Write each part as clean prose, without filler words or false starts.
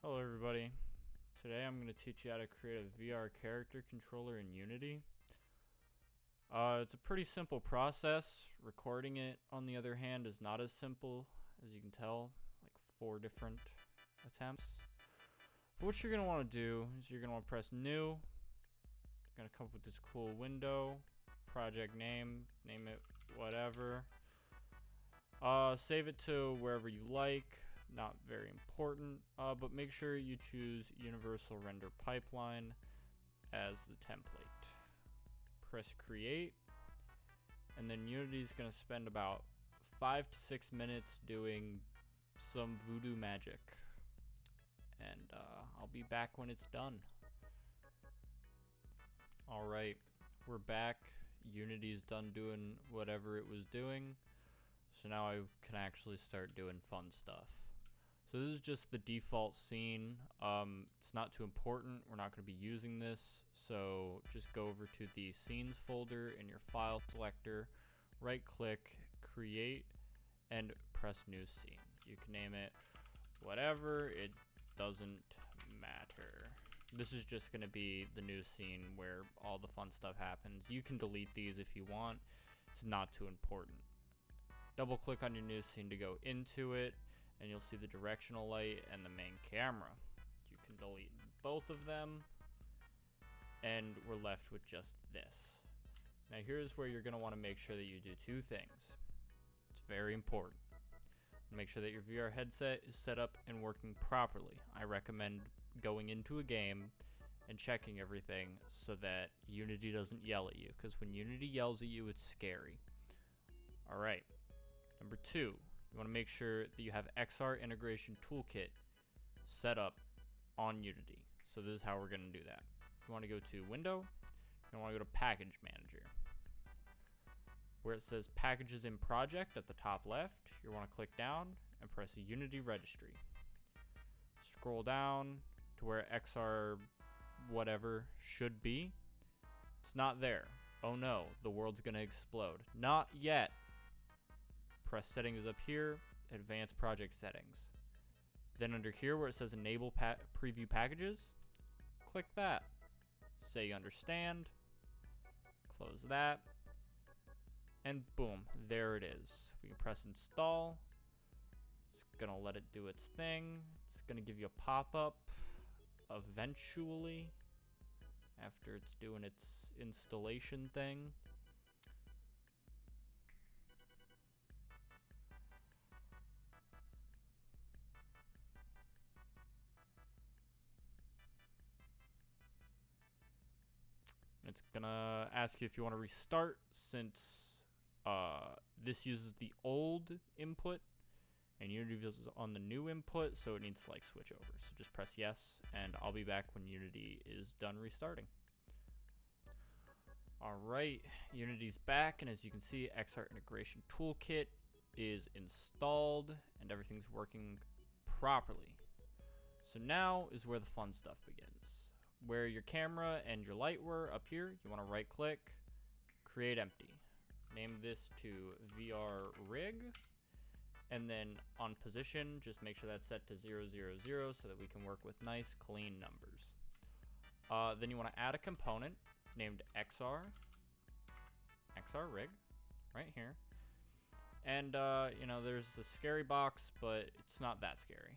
Hello everybody. Today I'm going to teach you how to create a VR character controller in Unity. It's a pretty simple process. Recording it, on the other hand, is not as simple as you can tell, like 4 different attempts. But what you're going to want to do is you're going to want to press new. You're going to come up with this cool window, project name it whatever. Save it to wherever you like. Not very important, but make sure you choose Universal Render Pipeline as the template. Press create, and then Unity is going to spend about 5 to 6 minutes doing some voodoo magic, and I'll be back when it's done. Alright, we're back. Unity's done doing whatever it was doing, so now I can actually start doing fun stuff. So this is just the default scene. It's not too important. We're not going to be using this. So just go over to the scenes folder in your file selector, right click, create, and press new scene. You can name it whatever. It doesn't matter. This is just going to be the new scene where all the fun stuff happens. You can delete these if you want. It's not too important. Double click on your new scene to go into it, and you'll see the directional light and the main camera. You can delete both of them, and we're left with just this. Now here's where you're going to want to make sure that you do 2 things. It's very important. Make sure that your VR headset is set up and working properly. I recommend going into a game and checking everything so that Unity doesn't yell at you, because when Unity yells at you, it's scary. Alright, number 2. You want to make sure that you have XR Integration Toolkit set up on Unity. So this is how we're going to do that. You want to go to Window. You want to go to Package Manager. Where it says Packages in Project at the top left, you want to click down and press Unity Registry. Scroll down to where XR whatever should be. It's not there. Oh no, the world's going to explode. Not yet. Press Settings up here, Advanced Project Settings. Then under here where it says Enable Preview Packages, click that. Say you understand. Close that. And boom, there it is. We can press Install. It's going to let it do its thing. It's going to give you a pop-up eventually after it's doing its installation thing. It's gonna ask you if you want to restart, since this uses the old input and Unity is on the new input, so it needs to like switch over. So just press yes, and I'll be back when Unity is done restarting. Alright, Unity's back, and as you can see, XR Integration Toolkit is installed and everything's working properly. So now is where the fun stuff begins. Where your camera and your light were up here, you want to right click, create empty. Name this to VR rig, and then on position, just make sure that's set to 0, 0, 0 so that we can work with nice clean numbers. Then you want to add a component named XR rig right here. And you know, there's a scary box, but it's not that scary.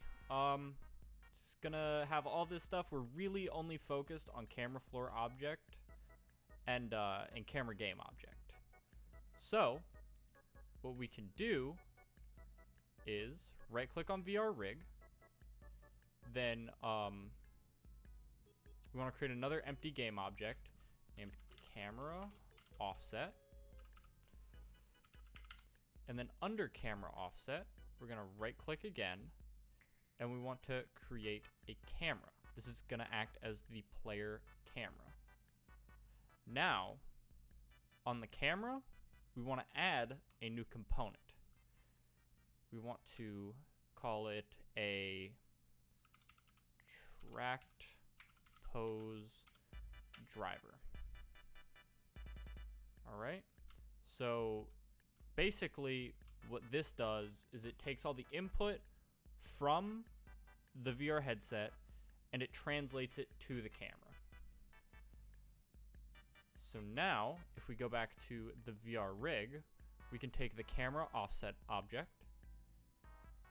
It's gonna have all this stuff. We're really only focused on camera floor object and camera game object. So what we can do is right click on VR rig, then we want to create another empty game object named camera offset, and then under camera offset we're gonna right click again, and we want to create a camera. This is going to act as the player camera. Now, on the camera, we want to add a new component. We want to call it a tracked pose driver. Alright, so basically what this does is it takes all the input from the VR headset and it translates it to the camera. So now, if we go back to the VR rig, we can take the camera offset object,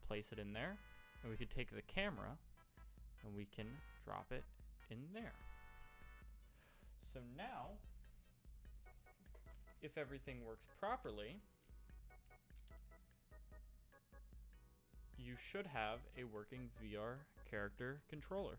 place it in there, and we can take the camera and we can drop it in there. So now, if everything works properly, you should have a working VR character controller.